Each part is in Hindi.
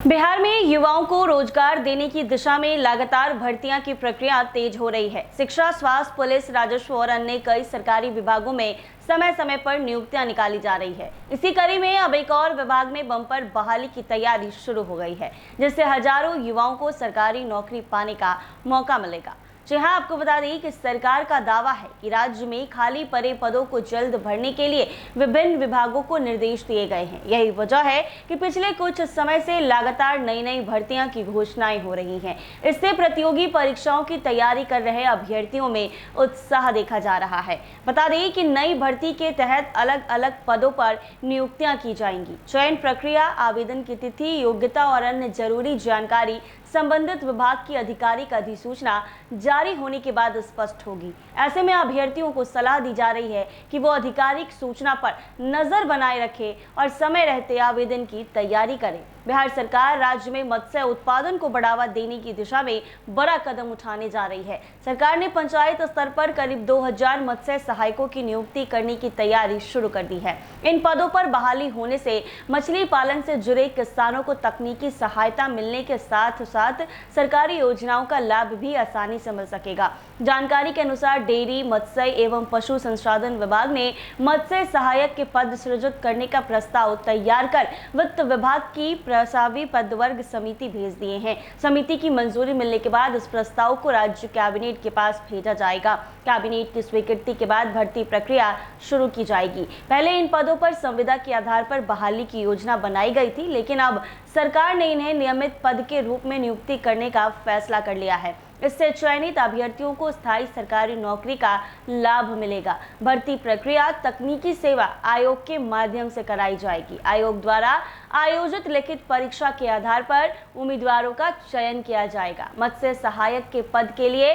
बिहार में युवाओं को रोजगार देने की दिशा में लगातार भर्तियां की प्रक्रिया तेज हो रही है। शिक्षा, स्वास्थ्य, पुलिस, राजस्व और अन्य कई सरकारी विभागों में समय समय पर नियुक्तियां निकाली जा रही है। इसी कड़ी में अब एक और विभाग में बम्पर बहाली की तैयारी शुरू हो गई है, जिससे हजारों युवाओं को सरकारी नौकरी पाने का मौका मिलेगा। जी हाँ, आपको बता दें कि सरकार का दावा है कि राज्य में खाली पड़े पदों को जल्द भरने के लिए विभिन्न विभागों को निर्देश दिए गए हैं। यही वजह है कि पिछले कुछ समय से लगातार नई नई भर्तियां की घोषणाएं हो रही हैं। इससे प्रतियोगी परीक्षाओं की तैयारी कर रहे अभ्यर्थियों में उत्साह देखा जा रहा है। बता दें कि नई भर्ती के तहत अलग अलग पदों पर नियुक्तियां की जाएंगी। चयन प्रक्रिया, आवेदन की तिथि, योग्यता और अन्य जरूरी जानकारी संबंधित विभाग की आधिकारिक अधिसूचना जारी होने के बाद स्पष्ट होगी। ऐसे में अभ्यर्थियों को सलाह दी जा रही है कि वो आधिकारिक सूचना पर नजर बनाए रखें और समय रहते आवेदन की तैयारी करें। बिहार सरकार राज्य में मत्स्य उत्पादन को बढ़ावा देने की दिशा में बड़ा कदम उठाने जा रही है। सरकार ने पंचायत स्तर पर करीब 2000 मत्स्य सहायकों की नियुक्ति करने की तैयारी शुरू कर दी है। इन पदों पर बहाली होने से मछली पालन से जुड़े किसानों को तकनीकी सहायता मिलने के साथ साथ सरकारी योजनाओं का लाभ भी आसानी से मिल सकेगा। जानकारी के अनुसार डेयरी, मत्स्य एवं पशु संसाधन विभाग ने मत्स्य सहायक के पद सृजित करने का प्रस्ताव तैयार कर वित्त विभाग की प्रस्तावी पदवर्ग समिति भेज दिए हैं। समिति की मंजूरी मिलने के बाद इस प्रस्ताव को राज्य कैबिनेट के पास भेजा जाएगा। कैबिनेट की स्वीकृति के बाद भर्ती प्रक्रिया शुरू की जाएगी। पहले इन पदों पर संविदा के आधार पर बहाली की योजना बनाई गई थी, लेकिन अब सरकार ने इन्हें नियमित पद के रूप में नियुक्ति करने का फैसला कर लिया है। इससे चयनित अभ्यर्थियों को स्थायी सरकारी नौकरी का लाभ मिलेगा। भर्ती प्रक्रिया तकनीकी सेवा आयोग के माध्यम से कराई जाएगी। आयोग द्वारा आयोजित लिखित परीक्षा के आधार पर उम्मीदवारों का चयन किया जाएगा। मत्स्य सहायक के पद के लिए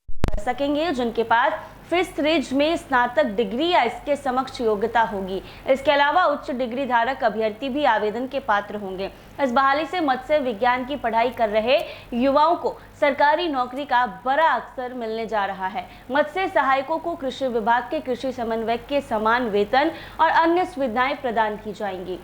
कर सकेंगे जिनके पास फिशरीज में स्नातक डिग्री या इसके समकक्ष योग्यता होगी। इसके अलावा उच्च डिग्री धारक अभ्यर्थी भी आवेदन के पात्र होंगे। इस बहाली से मत्स्य विज्ञान की पढ़ाई कर रहे युवाओं को सरकारी नौकरी का बड़ा अवसर मिलने जा रहा है। मत्स्य सहायकों को कृषि विभाग के कृषि समन्वयक के समान वेतन और अन्य सुविधाएं प्रदान की जाएंगी।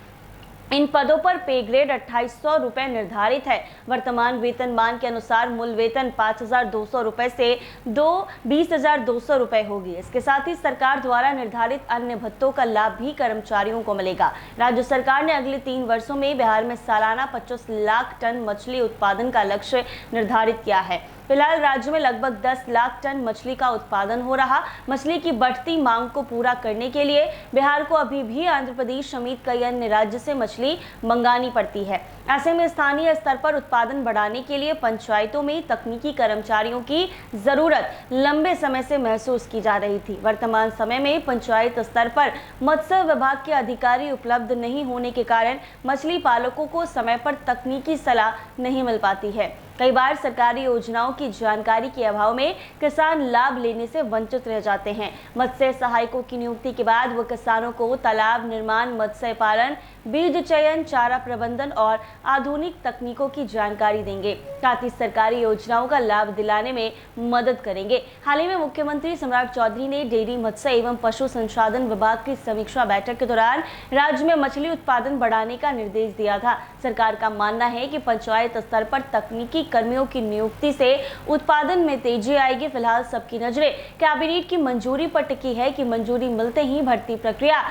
इन पदों पर पे ग्रेड 2800 रुपए निर्धारित है। वर्तमान वेतनमान के अनुसार मूल वेतन 5200 रुपए से 20,200 रुपए होगी। इसके साथ ही सरकार द्वारा निर्धारित अन्य भत्तों का लाभ भी कर्मचारियों को मिलेगा। राज्य सरकार ने अगले 3 वर्षों में बिहार में सालाना 25 लाख टन मछली उत्पादन का लक्ष्य निर्धारित किया है। फिलहाल राज्य में लगभग 10 लाख टन मछली का उत्पादन हो रहा। मछली की बढ़ती मांग को पूरा करने के लिए बिहार को अभी भी आंध्र प्रदेश समेत कई अन्य राज्य से मछली मंगानी पड़ती है। ऐसे में स्थानीय स्तर पर उत्पादन बढ़ाने के लिए पंचायतों में तकनीकी कर्मचारियों की जरूरत लंबे समय से महसूस की जा रही थी। वर्तमान समय में पंचायत स्तर पर मत्स्य विभाग के अधिकारी उपलब्ध नहीं होने के कारण मछली पालकों को समय पर तकनीकी सलाह नहीं मिल पाती है। कई बार सरकारी योजनाओं की जानकारी के अभाव में किसान लाभ लेने से वंचित रह जाते हैं। मत्स्य सहायकों की नियुक्ति के बाद वो किसानों को तालाब निर्माण, मत्स्य पालन, बीज चयन, चारा प्रबंधन और आधुनिक तकनीकों की जानकारी देंगे, साथ ही सरकारी योजनाओं का लाभ दिलाने में मदद करेंगे। हाल ही में मुख्यमंत्री सम्राट चौधरी ने डेयरी, मत्स्य एवं पशु संसाधन विभाग की समीक्षा बैठक के दौरान राज्य में मछली उत्पादन बढ़ाने का निर्देश दिया था। सरकार का मानना है कि पंचायत स्तर पर तकनीकी कर्मियों की नियुक्ति से उत्पादन में तेजी आएगी। फिलहाल सबकी नजरें कैबिनेट की मंजूरी पर टिकी है कि मंजूरी मिलते ही भर्ती प्रक्रिया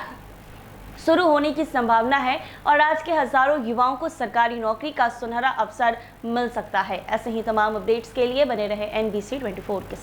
शुरू होने की संभावना है और आज के हजारों युवाओं को सरकारी नौकरी का सुनहरा अवसर मिल सकता है। ऐसे ही तमाम अपडेट्स के लिए बने रहे NBC 24 के साथ।